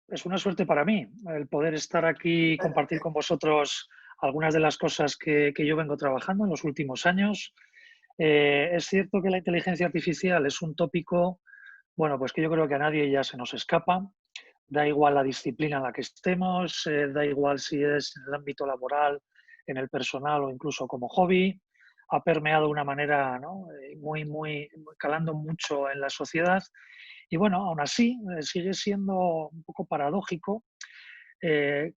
Es una suerte para mí el poder estar aquí y compartir con vosotros algunas de las cosas que yo vengo trabajando en los últimos años. Es cierto que la inteligencia artificial es un tópico, bueno, pues que yo creo que a nadie ya se nos escapa. Da igual la disciplina en la que estemos, da igual si es en el ámbito laboral, en el personal o incluso como hobby. Ha permeado de una manera, ¿no? Calando mucho en la sociedad. Y bueno, aún así, sigue siendo un poco paradójico eh,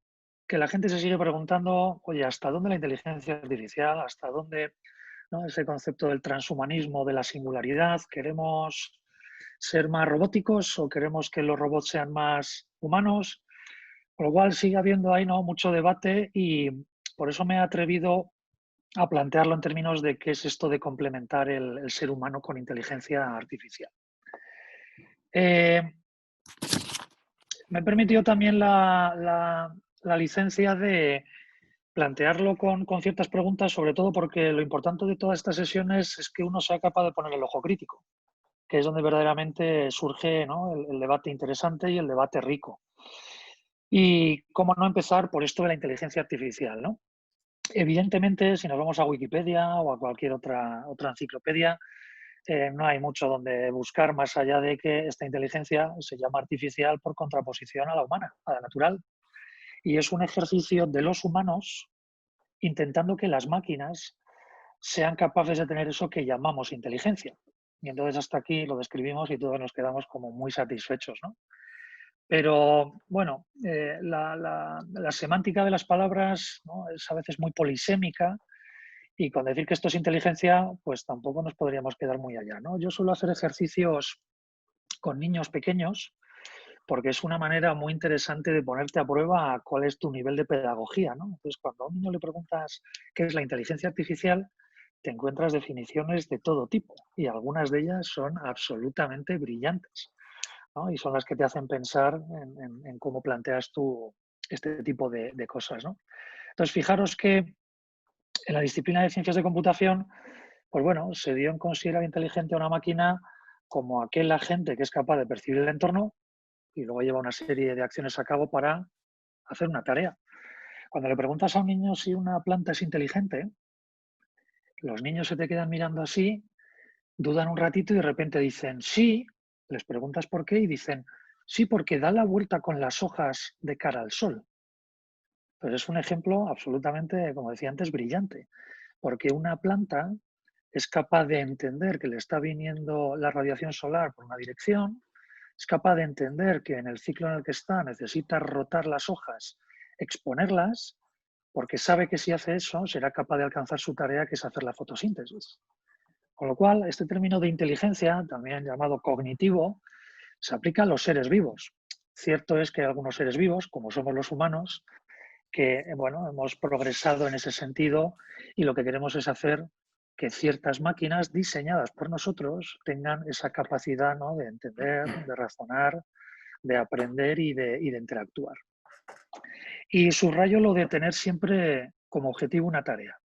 que la gente se sigue preguntando, oye, ¿hasta dónde la inteligencia artificial? ¿Hasta dónde, ¿no? Ese concepto del transhumanismo, de la singularidad? ¿Queremos ser más robóticos o queremos que los robots sean más humanos? Con lo cual sigue habiendo ahí, ¿no?, mucho debate y por eso me he atrevido a plantearlo en términos de qué es esto de complementar el ser humano con inteligencia artificial. Eh, Me he permitido también la licencia de plantearlo con ciertas preguntas, sobre todo porque lo importante de todas estas sesiones es que uno sea capaz de poner el ojo crítico, que es donde verdaderamente surge, ¿no?, el debate interesante y el debate rico. Y cómo no empezar por esto de la inteligencia artificial, ¿no? Evidentemente, si nos vamos a Wikipedia o a cualquier otra enciclopedia, no hay mucho donde buscar más allá de que esta inteligencia se llama artificial por contraposición a la humana, a la natural. Y es un ejercicio de los humanos intentando que las máquinas sean capaces de tener eso que llamamos inteligencia. Y entonces hasta aquí lo describimos y todos nos quedamos como muy satisfechos, ¿no? Pero bueno, la semántica de las palabras, ¿no?, es a veces muy polisémica y con decir que esto es inteligencia, pues tampoco nos podríamos quedar muy allá, ¿no? Yo suelo hacer ejercicios con niños pequeños porque es una manera muy interesante de ponerte a prueba cuál es tu nivel de pedagogía, ¿no? Entonces, cuando a un niño le preguntas qué es la inteligencia artificial, te encuentras definiciones de todo tipo y algunas de ellas son absolutamente brillantes, ¿no? Y son las que te hacen pensar en cómo planteas tú este tipo de cosas, ¿no? Entonces, fijaros que en la disciplina de ciencias de computación, pues bueno, se dio en considerar inteligente a una máquina como aquel agente que es capaz de percibir el entorno y luego lleva una serie de acciones a cabo para hacer una tarea. Cuando le preguntas a un niño si una planta es inteligente, los niños se te quedan mirando así, dudan un ratito y de repente dicen sí, les preguntas por qué y dicen sí, porque da la vuelta con las hojas de cara al sol. Pero es un ejemplo absolutamente, como decía antes, brillante, porque una planta es capaz de entender que le está viniendo la radiación solar por una dirección, es capaz de entender que en el ciclo en el que está necesita rotar las hojas, exponerlas, porque sabe que si hace eso será capaz de alcanzar su tarea, que es hacer la fotosíntesis. Con lo cual, este término de inteligencia, también llamado cognitivo, se aplica a los seres vivos. Cierto es que hay algunos seres vivos, como somos los humanos, que bueno, hemos progresado en ese sentido y lo que queremos es hacer que ciertas máquinas diseñadas por nosotros tengan esa capacidad, ¿no?, de entender, de razonar, de aprender y de interactuar. Y subrayo lo de tener siempre como objetivo una tarea,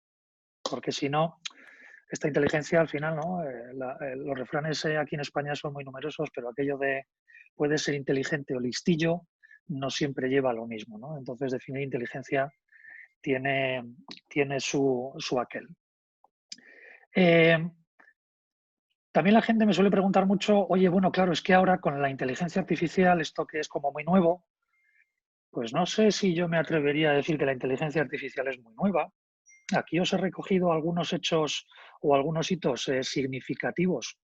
porque si no, esta inteligencia al final, ¿no? Los refranes aquí en España son muy numerosos, pero aquello de puede ser inteligente o listillo no siempre lleva a lo mismo, ¿no? Entonces, definir inteligencia tiene su aquel. Eh, También la gente me suele preguntar mucho, oye, bueno, claro, es que ahora con la inteligencia artificial, esto que es como muy nuevo, pues no sé si yo me atrevería a decir que la inteligencia artificial es muy nueva. Aquí os he recogido algunos hechos o algunos hitos significativos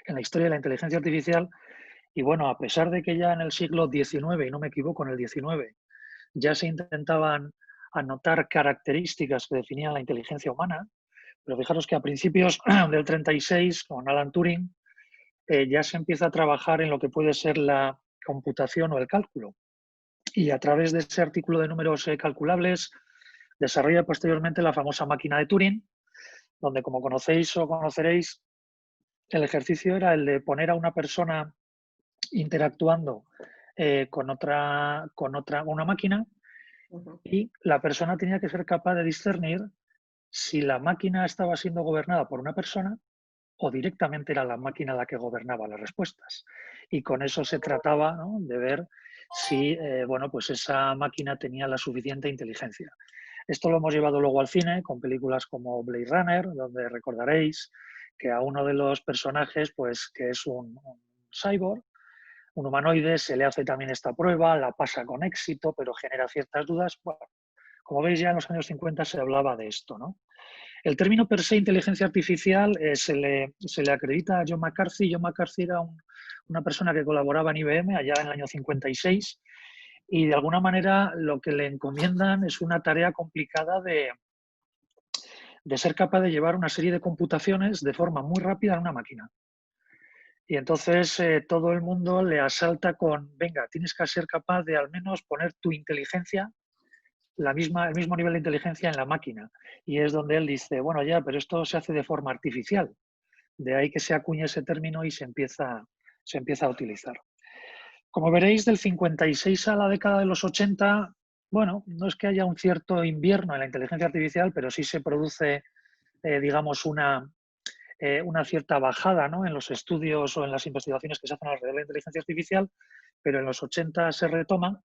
en la historia de la inteligencia artificial y bueno, a pesar de que ya en el siglo XIX, y no me equivoco, en el XIX, ya se intentaban anotar características que definían la inteligencia humana, pero fijaros que a principios del 36, con Alan Turing, ya se empieza a trabajar en lo que puede ser la computación o el cálculo. Y a través de ese artículo de números calculables, desarrolla posteriormente la famosa máquina de Turing, donde, como conocéis o conoceréis, el ejercicio era el de poner a una persona interactuando una máquina Ujú. y la persona tenía que ser capaz de discernir si la máquina estaba siendo gobernada por una persona o directamente era la máquina la que gobernaba las respuestas. Y con eso se trataba, ¿no?, de ver si bueno, pues esa máquina tenía la suficiente inteligencia. Esto lo hemos llevado luego al cine con películas como Blade Runner, donde recordaréis que a uno de los personajes, pues que es un cyborg, un humanoide, se le hace también esta prueba, la pasa con éxito, pero genera ciertas dudas. Bueno, como veis, ya en los años 50 se hablaba de esto, ¿no? El término per se inteligencia artificial se le acredita a John McCarthy. John McCarthy era una persona que colaboraba en IBM allá en el año 56 y de alguna manera lo que le encomiendan es una tarea complicada de ser capaz de llevar una serie de computaciones de forma muy rápida en una máquina. Y entonces todo el mundo le asalta con, venga, tienes que ser capaz de al menos poner tu inteligencia, el mismo nivel de inteligencia en la máquina. Y es donde él dice, bueno, ya, pero esto se hace de forma artificial. De ahí que se acuña ese término y se empieza a utilizar. Como veréis, del 56 a la década de los 80, bueno, no es que haya un cierto invierno en la inteligencia artificial, pero sí se produce, digamos, una cierta bajada, ¿no?, en los estudios o en las investigaciones que se hacen alrededor de la inteligencia artificial, pero en los 80 se retoma,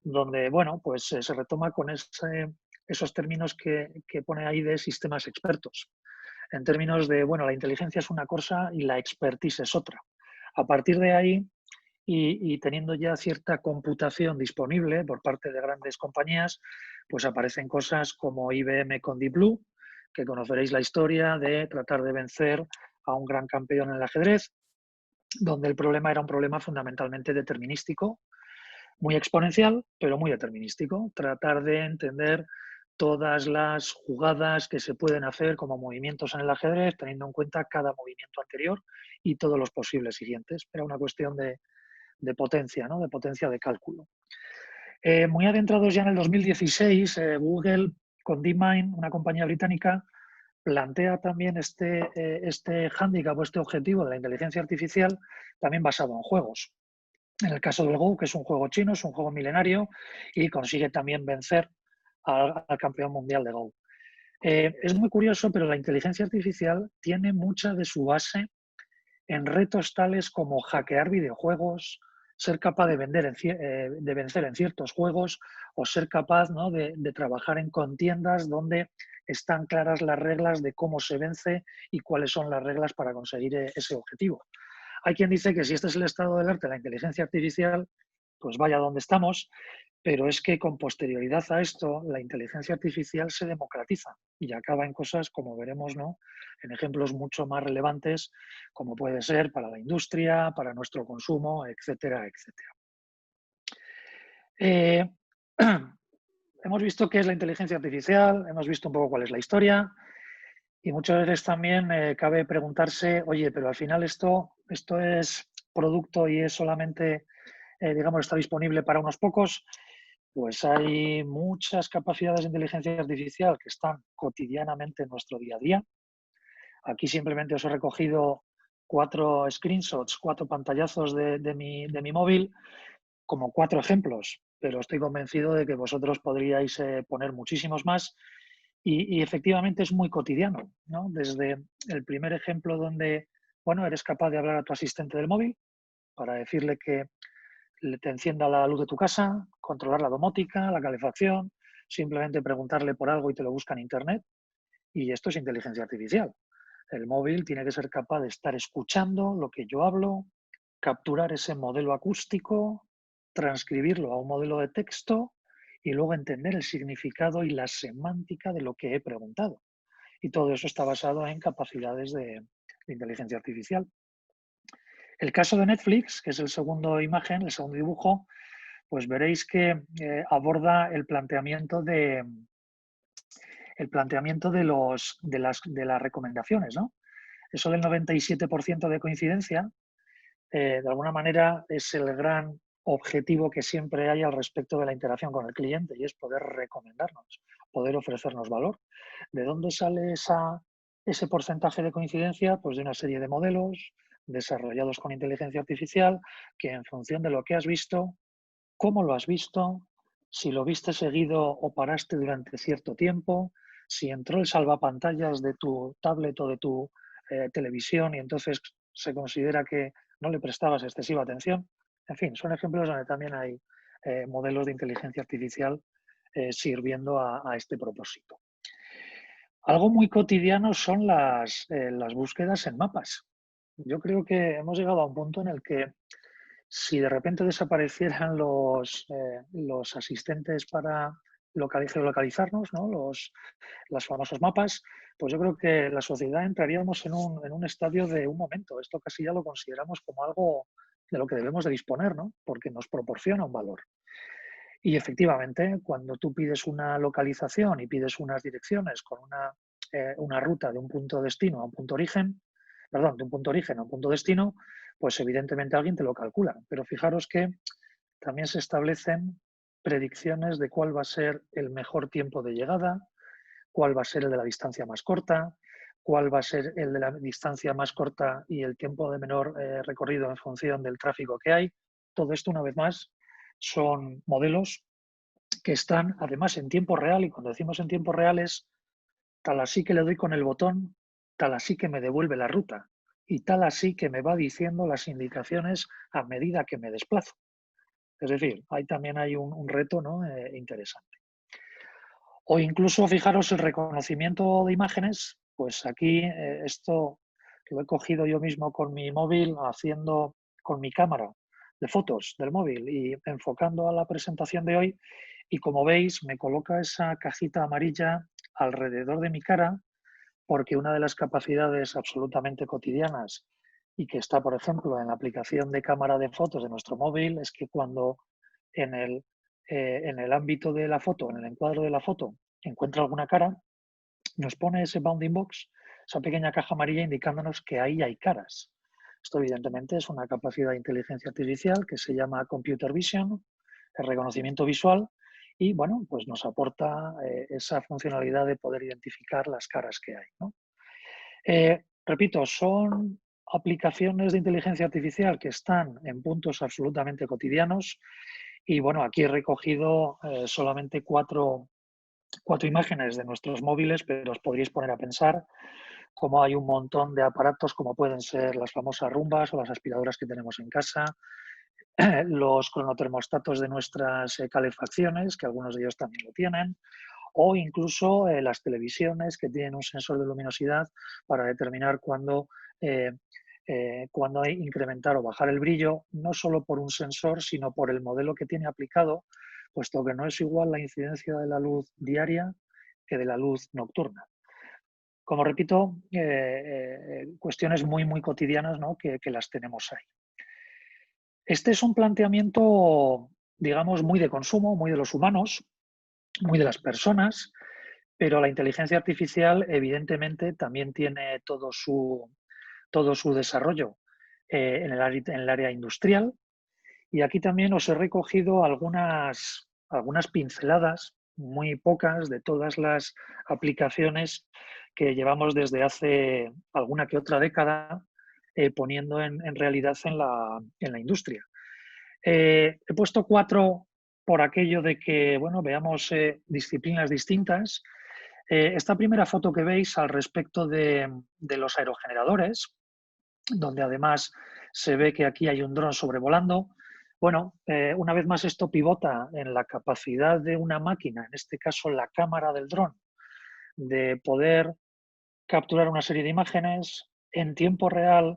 donde, bueno, pues se retoma con esos términos que pone ahí de sistemas expertos. En términos de, bueno, la inteligencia es una cosa y la expertise es otra. A partir de ahí, y teniendo ya cierta computación disponible por parte de grandes compañías, pues aparecen cosas como IBM con Deep Blue, que conoceréis la historia de tratar de vencer a un gran campeón en el ajedrez, donde el problema era un problema fundamentalmente determinístico, muy exponencial, pero muy determinístico. Tratar de entender todas las jugadas que se pueden hacer como movimientos en el ajedrez, teniendo en cuenta cada movimiento anterior y todos los posibles siguientes. Era una cuestión de potencia, ¿no?, de potencia de cálculo. Muy adentrados ya en el 2016, Google con DeepMind, una compañía británica, plantea también este hándicap o este objetivo de la inteligencia artificial también basado en juegos. En el caso del Go, que es un juego chino, es un juego milenario y consigue también vencer al campeón mundial de Go. Es muy curioso, pero la inteligencia artificial tiene mucha de su base en retos tales como hackear videojuegos, ser capaz de vencer en ciertos juegos o ser capaz, ¿no?, de trabajar en contiendas donde están claras las reglas de cómo se vence y cuáles son las reglas para conseguir ese objetivo. Hay quien dice que si este es el estado del arte de la inteligencia artificial, pues vaya donde estamos, pero es que con posterioridad a esto, la inteligencia artificial se democratiza y acaba en cosas, como veremos, ¿no?, en ejemplos mucho más relevantes, como puede ser para la industria, para nuestro consumo, etcétera, etcétera. Eh, hemos visto qué es la inteligencia artificial, hemos visto un poco cuál es la historia y muchas veces también cabe preguntarse, oye, pero al final esto es producto y es solamente, digamos, está disponible para unos pocos. Pues hay muchas capacidades de inteligencia artificial que están cotidianamente en nuestro día a día. Aquí simplemente os he recogido 4 screenshots, 4 pantallazos de mi móvil, como 4 ejemplos, pero estoy convencido de que vosotros podríais poner muchísimos más y efectivamente es muy cotidiano, ¿no? Desde el primer ejemplo donde, bueno, eres capaz de hablar a tu asistente del móvil para decirle que te encienda la luz de tu casa, controlar la domótica, la calefacción, simplemente preguntarle por algo y te lo busca en Internet. Y esto es inteligencia artificial. El móvil tiene que ser capaz de estar escuchando lo que yo hablo, capturar ese modelo acústico, transcribirlo a un modelo de texto y luego entender el significado y la semántica de lo que he preguntado. Y todo eso está basado en capacidades de inteligencia artificial. El caso de Netflix, que es el segundo imagen, el segundo dibujo, pues veréis que aborda el planteamiento de las recomendaciones, ¿no? Eso del 97% de coincidencia, de alguna manera, es el gran objetivo que siempre hay al respecto de la interacción con el cliente y es poder recomendarnos, poder ofrecernos valor. ¿De dónde sale ese porcentaje de coincidencia? Pues de una serie de modelos desarrollados con inteligencia artificial que en función de lo que has visto, cómo lo has visto, si lo viste seguido o paraste durante cierto tiempo, si entró el salvapantallas de tu tablet o de tu televisión y entonces se considera que no le prestabas excesiva atención. En fin, son ejemplos donde también hay modelos de inteligencia artificial sirviendo a este propósito. Algo muy cotidiano son las búsquedas en mapas. Yo creo que hemos llegado a un punto en el que si de repente desaparecieran los asistentes para localizarnos, ¿no? Los famosos mapas, pues yo creo que la sociedad entraríamos en un estadio de un momento. Esto casi ya lo consideramos como algo de lo que debemos de disponer, ¿no? Porque nos proporciona un valor. Y efectivamente, cuando tú pides una localización y pides unas direcciones con una ruta de un punto destino a un punto origen, perdón, de un punto origen a un punto destino, pues evidentemente alguien te lo calcula. Pero fijaros que también se establecen predicciones de cuál va a ser el mejor tiempo de llegada, cuál va a ser el de la distancia más corta, cuál va a ser el de la distancia más corta y el tiempo de menor recorrido en función del tráfico que hay. Todo esto, una vez más, son modelos que están además en tiempo real, y cuando decimos en tiempo real es tal así que le doy con el botón, tal así que me devuelve la ruta y tal así que me va diciendo las indicaciones a medida que me desplazo. Es decir, ahí también hay un reto, ¿no? Interesante. O incluso, fijaros, el reconocimiento de imágenes, pues aquí esto lo he cogido yo mismo con mi móvil, haciendo con mi cámara de fotos del móvil y enfocando a la presentación de hoy. Y como veis, me coloca esa cajita amarilla alrededor de mi cara, porque una de las capacidades absolutamente cotidianas y que está, por ejemplo, en la aplicación de cámara de fotos de nuestro móvil, es que cuando en en el ámbito de la foto, en el encuadro de la foto, encuentra alguna cara, nos pone ese bounding box, esa pequeña caja amarilla indicándonos que ahí hay caras. Esto evidentemente es una capacidad de inteligencia artificial que se llama computer vision, el reconocimiento visual, y bueno, pues nos aporta esa funcionalidad de poder identificar las caras que hay, ¿no? Repito, son aplicaciones de inteligencia artificial que están en puntos absolutamente cotidianos y bueno, aquí he recogido solamente cuatro imágenes de nuestros móviles, pero os podríais poner a pensar cómo hay un montón de aparatos como pueden ser las famosas rumbas o las aspiradoras que tenemos en casa, los cronotermostatos de nuestras calefacciones, que algunos de ellos también lo tienen, o incluso las televisiones que tienen un sensor de luminosidad para determinar cuándo hay incrementar o bajar el brillo, no solo por un sensor, sino por el modelo que tiene aplicado, puesto que no es igual la incidencia de la luz diaria que de la luz nocturna. Como repito, cuestiones muy cotidianas, ¿no? que las tenemos ahí. Este es un planteamiento, digamos, muy de consumo, muy de los humanos, muy de las personas, pero la inteligencia artificial evidentemente también tiene todo su desarrollo en el área industrial. Y aquí también os he recogido algunas pinceladas, muy pocas, de todas las aplicaciones que llevamos desde hace alguna que otra década poniendo en realidad en la industria. He puesto cuatro por aquello de que, bueno, veamos disciplinas distintas. Esta primera foto que veis al respecto de los aerogeneradores, donde además se ve que aquí hay un dron sobrevolando. Bueno, una vez más esto pivota en la capacidad de una máquina, en este caso la cámara del dron, de poder capturar una serie de imágenes en tiempo real,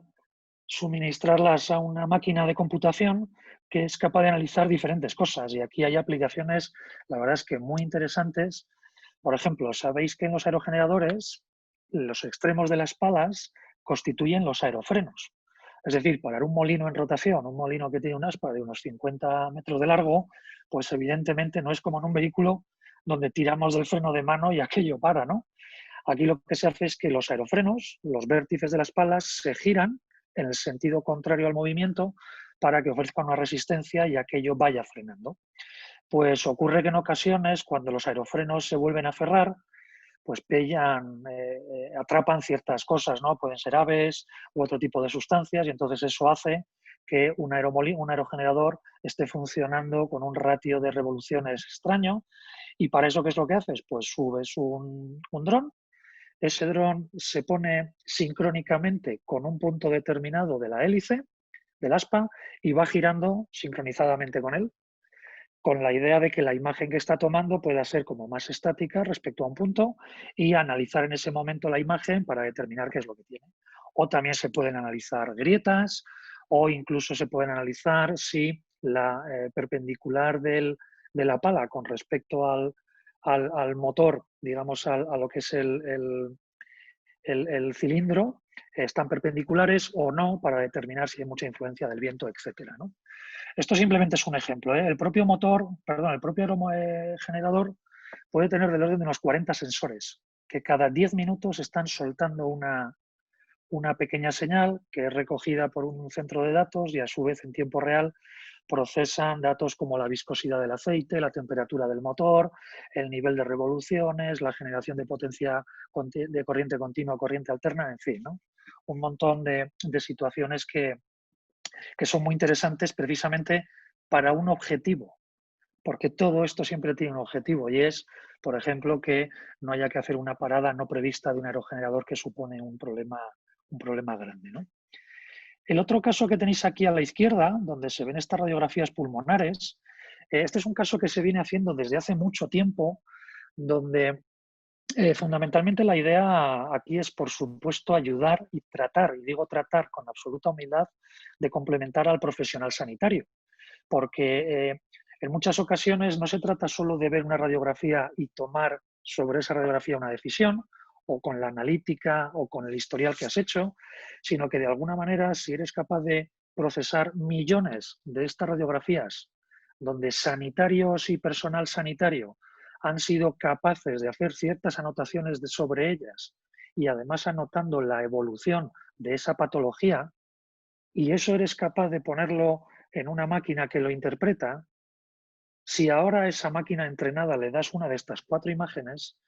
suministrarlas a una máquina de computación que es capaz de analizar diferentes cosas. Y aquí hay aplicaciones, la verdad es que muy interesantes. Por ejemplo, sabéis que en los aerogeneradores los extremos de las palas constituyen los aerofrenos. Es decir, para un molino en rotación, un molino que tiene un aspa de unos 50 metros de largo, pues evidentemente no es como en un vehículo donde tiramos del freno de mano y aquello para, ¿no? Aquí lo que se hace es que los aerofrenos, los vértices de las palas, se giran en el sentido contrario al movimiento para que ofrezca una resistencia y aquello vaya frenando. Pues ocurre que en ocasiones, cuando los aerofrenos se vuelven a cerrar, pues atrapan ciertas cosas, ¿no? Pueden ser aves u otro tipo de sustancias, y entonces eso hace que un aerogenerador esté funcionando con un ratio de revoluciones extraño. Y para eso, ¿qué es lo que haces? Pues subes un dron. Ese dron se pone sincrónicamente con un punto determinado de la hélice, del aspa, y va girando sincronizadamente con él. con la idea de que la imagen que está tomando pueda ser como más estática respecto a un punto y analizar en ese momento la imagen para determinar qué es lo que tiene. O también se pueden analizar grietas o incluso se pueden analizar si la perpendicular de la pala con respecto al motor, digamos, a lo que es el cilindro, están perpendiculares o no para determinar si hay mucha influencia del viento, etcétera, ¿no? Esto simplemente es un ejemplo, ¿eh? El propio motor, perdón, el propio aerogenerador puede tener del orden de unos 40 sensores que cada 10 minutos están soltando una pequeña señal que es recogida por un centro de datos y a su vez en tiempo real procesan datos como la viscosidad del aceite, la temperatura del motor, el nivel de revoluciones, la generación de potencia de corriente continua, corriente alterna, en fin, ¿no? Un montón de situaciones que son muy interesantes precisamente para un objetivo, porque todo esto siempre tiene un objetivo y es, por ejemplo, que no haya que hacer una parada no prevista de un aerogenerador que supone un problema grande, ¿no? El otro caso que tenéis aquí a la izquierda, donde se ven estas radiografías pulmonares, este es un caso que se viene haciendo desde hace mucho tiempo, donde fundamentalmente la idea aquí es, por supuesto, ayudar y tratar, y digo tratar con absoluta humildad, de complementar al profesional sanitario, porque en muchas ocasiones no se trata solo de ver una radiografía y tomar sobre esa radiografía una decisión, o con la analítica o con el historial que has hecho, sino que de alguna manera, si eres capaz de procesar millones de estas radiografías, donde sanitarios y personal sanitario han sido capaces de hacer ciertas anotaciones sobre ellas y además anotando la evolución de esa patología, y eso eres capaz de ponerlo en una máquina que lo interpreta, si ahora a esa máquina entrenada le das una de estas 4 imágenes,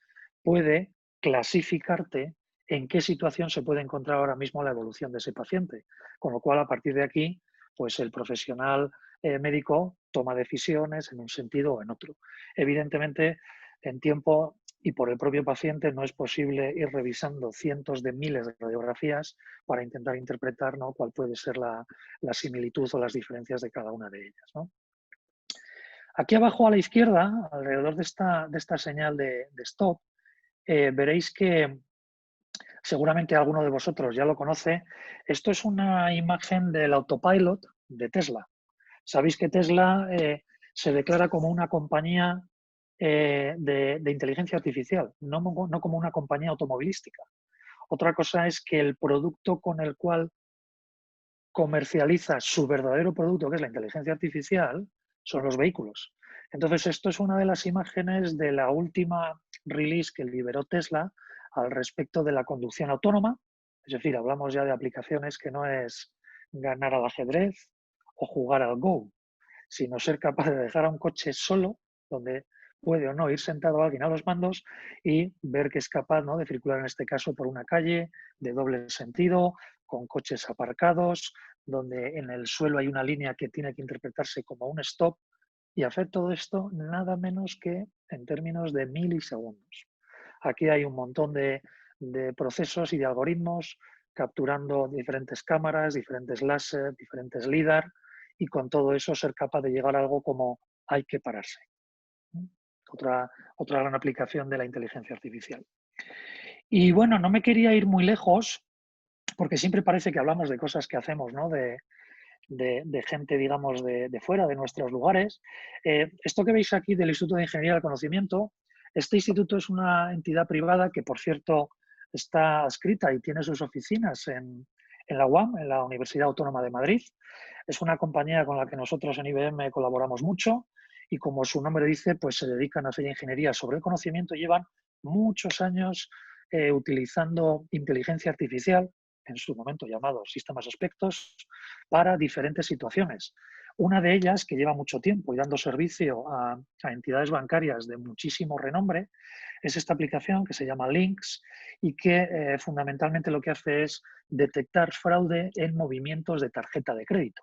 puede clasificarte en qué situación se puede encontrar ahora mismo la evolución de ese paciente. Con lo cual, a partir de aquí, pues el profesional médico toma decisiones en un sentido o en otro. Evidentemente, en tiempo y por el propio paciente no es posible ir revisando cientos de miles de radiografías para intentar interpretar, ¿no?, cuál puede ser la similitud o las diferencias de cada una de ellas, ¿no? Aquí abajo a la izquierda, alrededor de esta señal de stop, veréis que seguramente alguno de vosotros ya lo conoce. Esto es una imagen del autopilot de Tesla. Sabéis que Tesla se declara como una compañía de inteligencia artificial, no como una compañía automovilística. Otra cosa es que el producto con el cual comercializa su verdadero producto, que es la inteligencia artificial, son los vehículos. Entonces, esto es una de las imágenes de la última release que liberó Tesla al respecto de la conducción autónoma. Es decir, hablamos ya de aplicaciones que no es ganar al ajedrez o jugar al Go, sino ser capaz de dejar a un coche solo, donde puede o no ir sentado alguien a los mandos y ver que es capaz, ¿no?, de circular en este caso por una calle de doble sentido, con coches aparcados, donde en el suelo hay una línea que tiene que interpretarse como un stop, y hacer todo esto nada menos que en términos de milisegundos. Aquí hay un montón de procesos y de algoritmos capturando diferentes cámaras, diferentes láser, diferentes LIDAR, y con todo eso ser capaz de llegar a algo como hay que pararse. Otra gran aplicación de la inteligencia artificial. Y bueno, no me quería ir muy lejos, porque siempre parece que hablamos de cosas que hacemos, ¿no?, de gente, digamos, de fuera, de nuestros lugares. Esto que veis aquí del Instituto de Ingeniería del Conocimiento, este instituto es una entidad privada que, por cierto, está adscrita y tiene sus oficinas en la UAM, en la Universidad Autónoma de Madrid. Es una compañía con la que nosotros en IBM colaboramos mucho y, como su nombre dice, pues se dedican a hacer ingeniería sobre el conocimiento y llevan muchos años utilizando inteligencia artificial, en su momento llamado sistemas aspectos, para diferentes situaciones. Una de ellas, que lleva mucho tiempo y dando servicio a entidades bancarias de muchísimo renombre, es esta aplicación que se llama Lynx y que fundamentalmente lo que hace es detectar fraude en movimientos de tarjeta de crédito.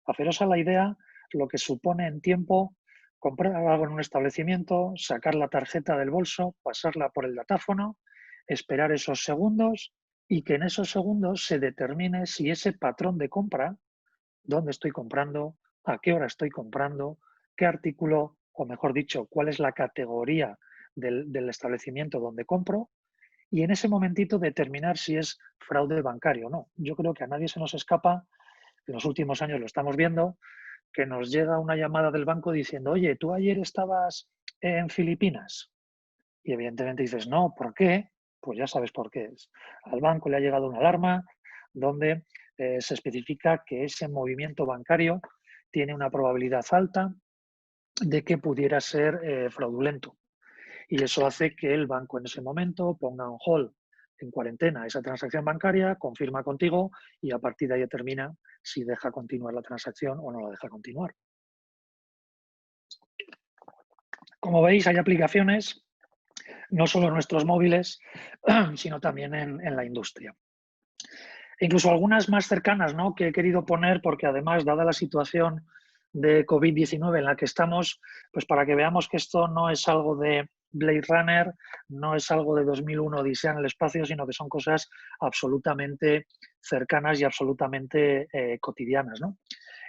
Haceros a la idea lo que supone en tiempo comprar algo en un establecimiento, sacar la tarjeta del bolso, pasarla por el datáfono, esperar esos segundos y que en esos segundos se determine si ese patrón de compra, dónde estoy comprando, a qué hora estoy comprando, qué artículo, o mejor dicho, cuál es la categoría del establecimiento donde compro, y en ese momentito determinar si es fraude bancario o no. Yo creo que a nadie se nos escapa, en los últimos años lo estamos viendo, que nos llega una llamada del banco diciendo, oye, ¿tú ayer estabas en Filipinas? Y evidentemente dices, no, ¿por qué? Pues ya sabes por qué es. Al banco le ha llegado una alarma donde se especifica que ese movimiento bancario tiene una probabilidad alta de que pudiera ser fraudulento. Y eso hace que el banco en ese momento ponga on hold, en cuarentena, esa transacción bancaria, confirma contigo y a partir de ahí determina si deja continuar la transacción o no la deja continuar. Como veis, hay aplicaciones, no solo en nuestros móviles, sino también en la industria. E incluso algunas más cercanas, ¿no?, que he querido poner porque además, dada la situación de COVID-19 en la que estamos, pues para que veamos que esto no es algo de Blade Runner, no es algo de 2001 Odisea en el espacio, sino que son cosas absolutamente cercanas y absolutamente cotidianas, ¿no?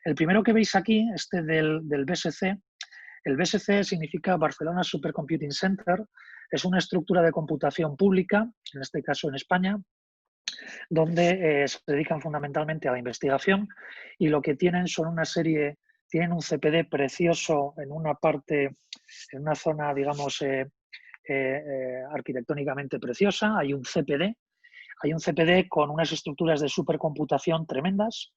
El primero que veis aquí, este del BSC, el BSC significa Barcelona Supercomputing Center, es una estructura de computación pública, en este caso en España, donde se dedican fundamentalmente a la investigación y lo que tienen son una serie, tienen un CPD precioso en una parte, en una zona, digamos, arquitectónicamente preciosa, hay un CPD con unas estructuras de supercomputación tremendas,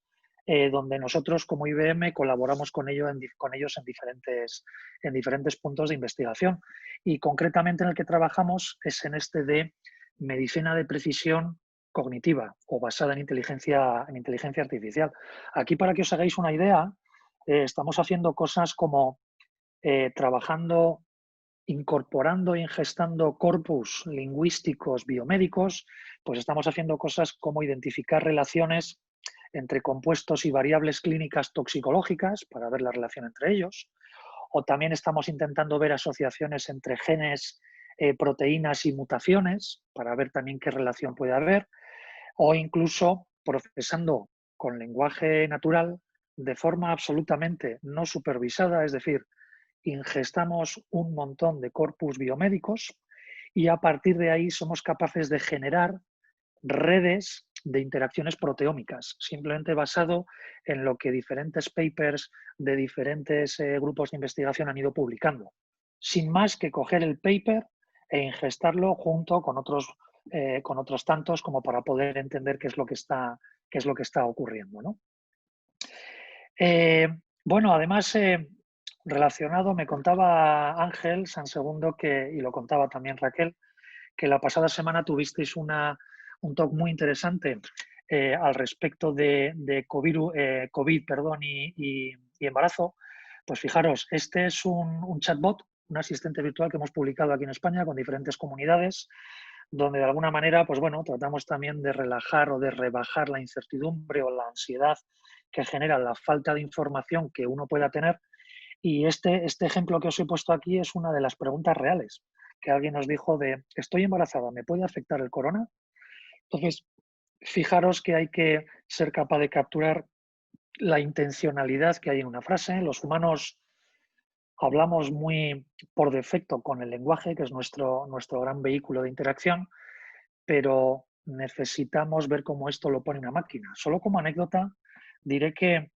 donde nosotros como IBM colaboramos con ellos en diferentes puntos de investigación. Y concretamente en el que trabajamos es en este de medicina de precisión cognitiva o basada en inteligencia artificial. Aquí, para que os hagáis una idea, estamos haciendo cosas como trabajando, incorporando e ingestando corpus lingüísticos biomédicos, pues estamos haciendo cosas como identificar relaciones entre compuestos y variables clínicas toxicológicas para ver la relación entre ellos, o también estamos intentando ver asociaciones entre genes, proteínas y mutaciones para ver también qué relación puede haber, o incluso procesando con lenguaje natural de forma absolutamente no supervisada, es decir, ingestamos un montón de corpus biomédicos y a partir de ahí somos capaces de generar redes de interacciones proteómicas, simplemente basado en lo que diferentes papers de diferentes grupos de investigación han ido publicando, sin más que coger el paper e ingestarlo junto con otros tantos como para poder entender qué es lo que está ocurriendo, ¿no? Bueno, además, relacionado, me contaba Ángel San Segundo, y lo contaba también Raquel, que la pasada semana tuvisteis un talk muy interesante al respecto de COVID, perdón, y embarazo. Pues fijaros, este es un chatbot, un asistente virtual que hemos publicado aquí en España con diferentes comunidades, donde de alguna manera, pues bueno, tratamos también de relajar o de rebajar la incertidumbre o la ansiedad que genera la falta de información que uno pueda tener. Y este ejemplo que os he puesto aquí es una de las preguntas reales, que alguien nos dijo de, estoy embarazada, ¿me puede afectar el corona? Entonces, fijaros que hay que ser capaz de capturar la intencionalidad que hay en una frase. Los humanos hablamos muy por defecto con el lenguaje, que es nuestro gran vehículo de interacción, pero necesitamos ver cómo esto lo pone una máquina. Solo como anécdota diré que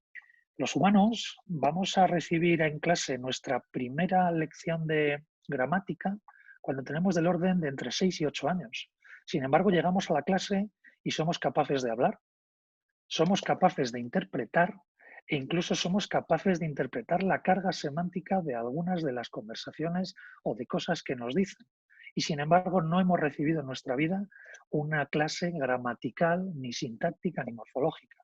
los humanos vamos a recibir en clase nuestra primera lección de gramática cuando tenemos del orden de entre 6 y 8 años. Sin embargo, llegamos a la clase y somos capaces de hablar, somos capaces de interpretar e incluso somos capaces de interpretar la carga semántica de algunas de las conversaciones o de cosas que nos dicen. Y sin embargo, no hemos recibido en nuestra vida una clase gramatical, ni sintáctica, ni morfológica.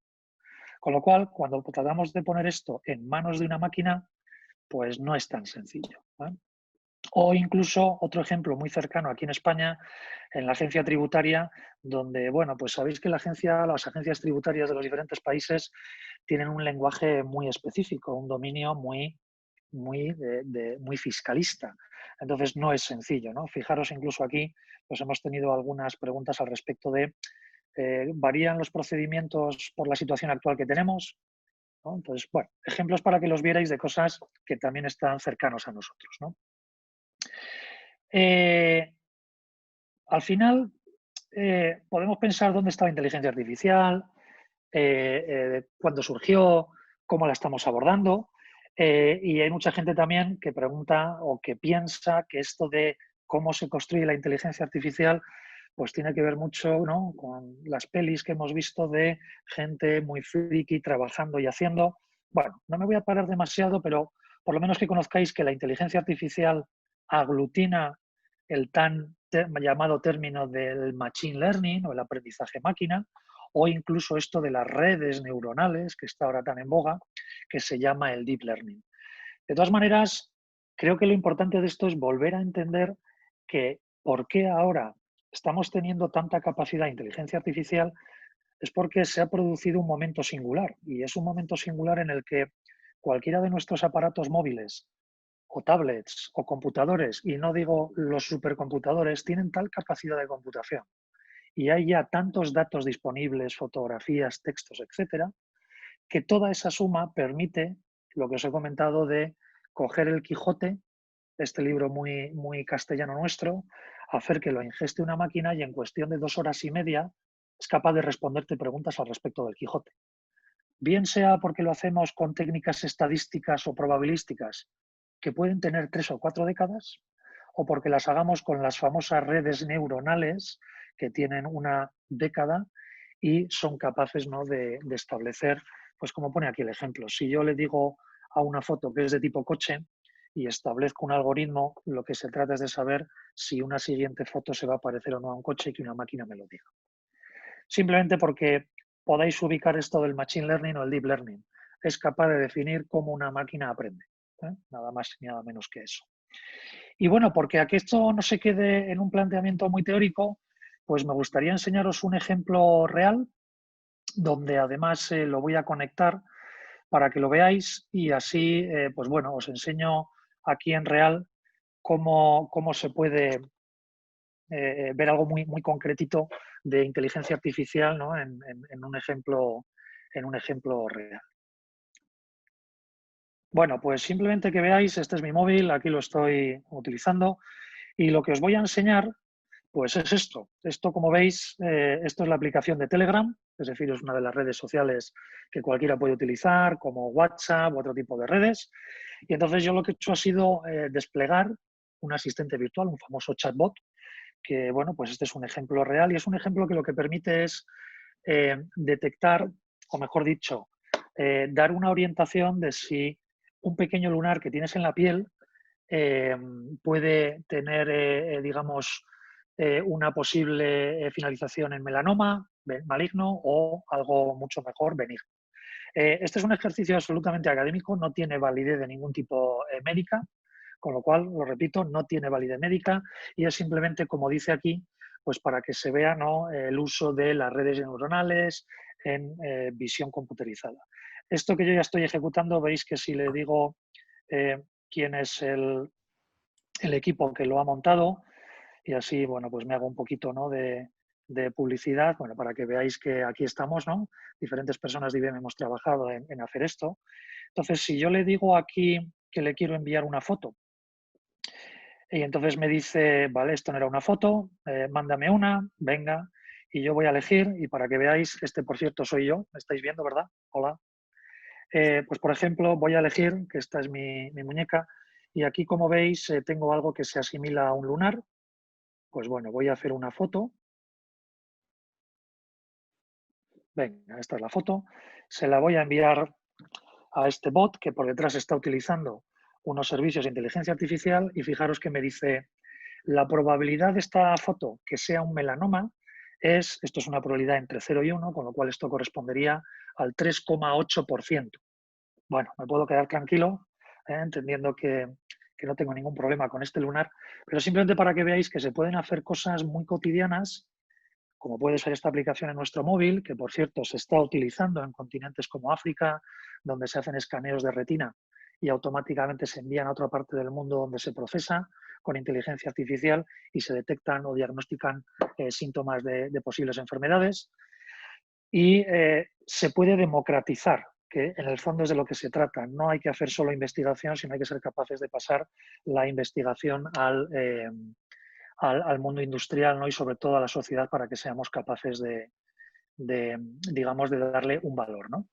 Con lo cual, cuando tratamos de poner esto en manos de una máquina, pues no es tan sencillo, ¿eh? O incluso otro ejemplo muy cercano aquí en España, en la agencia tributaria, donde, bueno, pues sabéis que las agencias tributarias de los diferentes países tienen un lenguaje muy específico, un dominio muy fiscalista. Entonces no es sencillo, ¿no? Fijaros, incluso aquí pues hemos tenido algunas preguntas al respecto de ¿varían los procedimientos por la situación actual que tenemos? ¿no? Entonces, bueno, ejemplos para que los vierais de cosas que también están cercanos a nosotros, ¿no? Al final, podemos pensar dónde está la inteligencia artificial, cuándo surgió, cómo la estamos abordando. Y hay mucha gente también que pregunta o que piensa que esto de cómo se construye la inteligencia artificial pues tiene que ver mucho, ¿no?, con las pelis que hemos visto de gente muy friki trabajando y haciendo. Bueno, no me voy a parar demasiado, pero por lo menos que conozcáis que la inteligencia artificial aglutina el llamado término del machine learning o el aprendizaje máquina, o incluso esto de las redes neuronales, que está ahora tan en boga, que se llama el deep learning. De todas maneras, creo que lo importante de esto es volver a entender que por qué ahora estamos teniendo tanta capacidad de inteligencia artificial es porque se ha producido un momento singular, y es un momento singular en el que cualquiera de nuestros aparatos móviles o tablets o computadores, y no digo los supercomputadores, tienen tal capacidad de computación y hay ya tantos datos disponibles, fotografías, textos, etcétera, que toda esa suma permite lo que os he comentado de coger el Quijote, este libro muy, muy castellano nuestro, hacer que lo ingeste una máquina y en cuestión de 2 horas y media es capaz de responderte preguntas al respecto del Quijote. Bien sea porque lo hacemos con técnicas estadísticas o probabilísticas que pueden tener 3 o 4 décadas, o porque las hagamos con las famosas redes neuronales que tienen una década y son capaces, ¿no?, de establecer, pues como pone aquí el ejemplo, si yo le digo a una foto que es de tipo coche y establezco un algoritmo, lo que se trata es de saber si una siguiente foto se va a parecer o no a un coche y que una máquina me lo diga. Simplemente porque podáis ubicar esto del machine learning o el deep learning. Es capaz de definir cómo una máquina aprende. Nada más ni nada menos que eso. Y bueno, porque a que esto no se quede en un planteamiento muy teórico, pues me gustaría enseñaros un ejemplo real, donde además lo voy a conectar para que lo veáis y así, pues bueno, os enseño aquí en real cómo se puede ver algo muy, muy concretito de inteligencia artificial, ¿no?, en un ejemplo real. Bueno, pues simplemente que veáis, este es mi móvil, aquí lo estoy utilizando y lo que os voy a enseñar pues es esto. Esto, como veis, esto es la aplicación de Telegram, es decir, es una de las redes sociales que cualquiera puede utilizar, como WhatsApp u otro tipo de redes. Y entonces yo lo que he hecho ha sido desplegar un asistente virtual, un famoso chatbot, que, bueno, pues este es un ejemplo real y es un ejemplo que lo que permite es detectar, o mejor dicho, dar una orientación de si un pequeño lunar que tienes en la piel eh, puede tener, digamos, una posible finalización en melanoma maligno o algo mucho mejor, benigno. Este es un ejercicio absolutamente académico, no tiene validez de ningún tipo médica, con lo cual, lo repito, no tiene validez médica y es simplemente, como dice aquí, pues para que se vea, ¿no?, el uso de las redes neuronales en visión computerizada. Esto que yo ya estoy ejecutando, veis que si le digo quién es el equipo que lo ha montado, y así, bueno, pues me hago un poquito, ¿no?, de publicidad, bueno, para que veáis que aquí estamos, ¿no? Diferentes personas de IBM hemos trabajado en hacer esto. Entonces, si yo le digo aquí que le quiero enviar una foto, y entonces me dice, vale, esto no era una foto, mándame una, venga, y yo voy a elegir, y para que veáis, este por cierto soy yo, me estáis viendo, ¿verdad? Hola. Pues por ejemplo, voy a elegir, que esta es mi muñeca, y aquí como veis tengo algo que se asimila a un lunar, pues bueno, voy a hacer una foto. Venga, esta es la foto. Se la voy a enviar a este bot que por detrás está utilizando unos servicios de inteligencia artificial y fijaros que me dice la probabilidad de esta foto que sea un melanoma esto es una probabilidad entre 0 y 1, con lo cual esto correspondería al 3,8%. Bueno, me puedo quedar tranquilo, entendiendo que no tengo ningún problema con este lunar, pero simplemente para que veáis que se pueden hacer cosas muy cotidianas como puede ser esta aplicación en nuestro móvil, que por cierto se está utilizando en continentes como África, donde se hacen escaneos de retina y automáticamente se envían a otra parte del mundo donde se procesa con inteligencia artificial y se detectan o diagnostican síntomas de posibles enfermedades. Y se puede democratizar, que en el fondo es de lo que se trata. No hay que hacer solo investigación, sino hay que ser capaces de pasar la investigación al mundo industrial, ¿no? Y sobre todo a la sociedad para que seamos capaces digamos, de darle un valor, ¿no?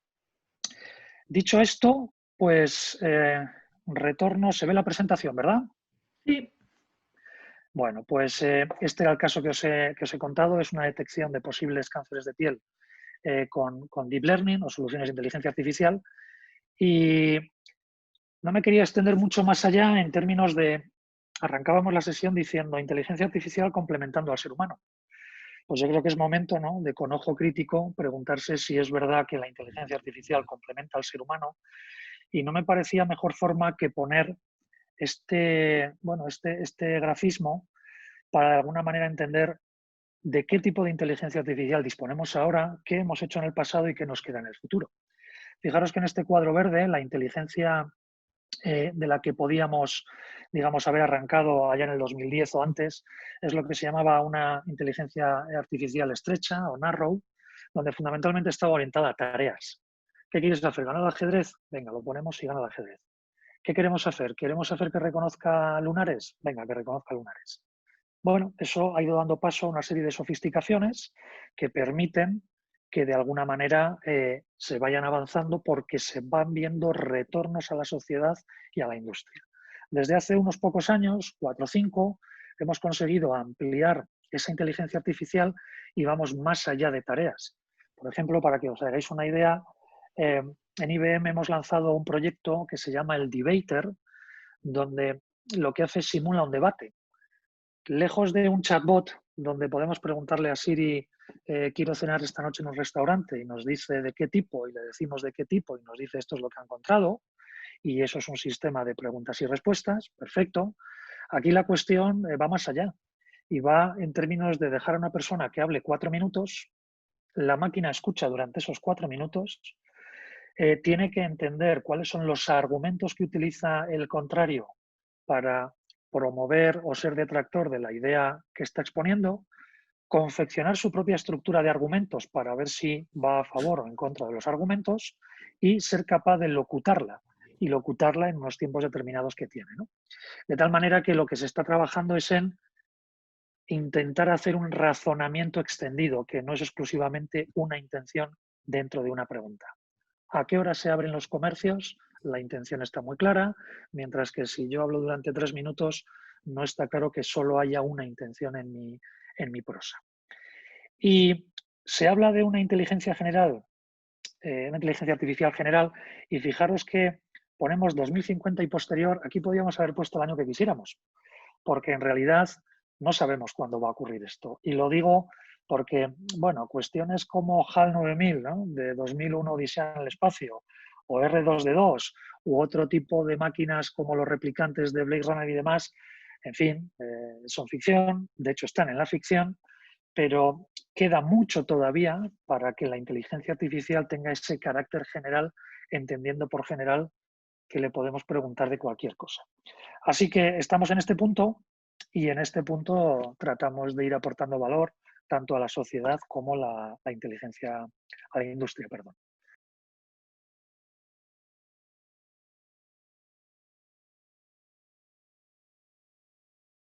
Dicho esto, pues retorno, se ve la presentación, ¿verdad? Sí. Bueno, pues este era el caso que os he contado, es una detección de posibles cánceres de piel con Deep Learning o soluciones de inteligencia artificial. Y no me quería extender mucho más allá en términos de, arrancábamos la sesión diciendo inteligencia artificial complementando al ser humano. Pues yo creo que es momento, ¿no?, de con ojo crítico preguntarse si es verdad que la inteligencia artificial complementa al ser humano, y no me parecía mejor forma que poner este grafismo para de alguna manera entender de qué tipo de inteligencia artificial disponemos ahora, qué hemos hecho en el pasado y qué nos queda en el futuro. Fijaros que en este cuadro verde la inteligencia de la que podíamos, digamos, haber arrancado allá en el 2010 o antes, es lo que se llamaba una inteligencia artificial estrecha o narrow, donde fundamentalmente estaba orientada a tareas. ¿Qué quieres hacer? ¿Ganar al ajedrez? Venga, lo ponemos y gana al ajedrez. ¿Qué queremos hacer? ¿Queremos hacer que reconozca lunares? Venga, que reconozca lunares. Bueno, eso ha ido dando paso a una serie de sofisticaciones que permiten que de alguna manera se vayan avanzando porque se van viendo retornos a la sociedad y a la industria. Desde hace unos pocos años, 4 o 5, hemos conseguido ampliar esa inteligencia artificial y vamos más allá de tareas. Por ejemplo, para que os hagáis una idea, en IBM hemos lanzado un proyecto que se llama el Debater, donde lo que hace es simula un debate. Lejos de un chatbot donde podemos preguntarle a Siri, quiero cenar esta noche en un restaurante, y nos dice de qué tipo, y le decimos de qué tipo, y nos dice esto es lo que ha encontrado, y eso es un sistema de preguntas y respuestas, perfecto. Aquí la cuestión va más allá, y va en términos de dejar a una persona que hable 4 minutos, la máquina escucha durante esos 4 minutos, tiene que entender cuáles son los argumentos que utiliza el contrario para promover o ser detractor de la idea que está exponiendo, confeccionar su propia estructura de argumentos para ver si va a favor o en contra de los argumentos y ser capaz de locutarla y locutarla en unos tiempos determinados que tiene, ¿no? De tal manera que lo que se está trabajando es en intentar hacer un razonamiento extendido, que no es exclusivamente una intención dentro de una pregunta. ¿A qué hora se abren los comercios? La intención está muy clara, mientras que si yo hablo durante 3 minutos, no está claro que solo haya una intención en mi prosa. Y se habla de una inteligencia general, una inteligencia artificial general, y fijaros que ponemos 2050 y posterior, aquí podríamos haber puesto el año que quisiéramos, porque en realidad no sabemos cuándo va a ocurrir esto. Y lo digo porque, bueno, cuestiones como HAL 9000, ¿no?, de 2001 Odisea en el espacio, o R2D2, u otro tipo de máquinas como los replicantes de Blade Runner y demás, en fin, son ficción, de hecho están en la ficción, pero queda mucho todavía para que la inteligencia artificial tenga ese carácter general, entendiendo por general que le podemos preguntar de cualquier cosa. Así que estamos en este punto y en este punto tratamos de ir aportando valor tanto a la sociedad como a la inteligencia, a la industria, perdón.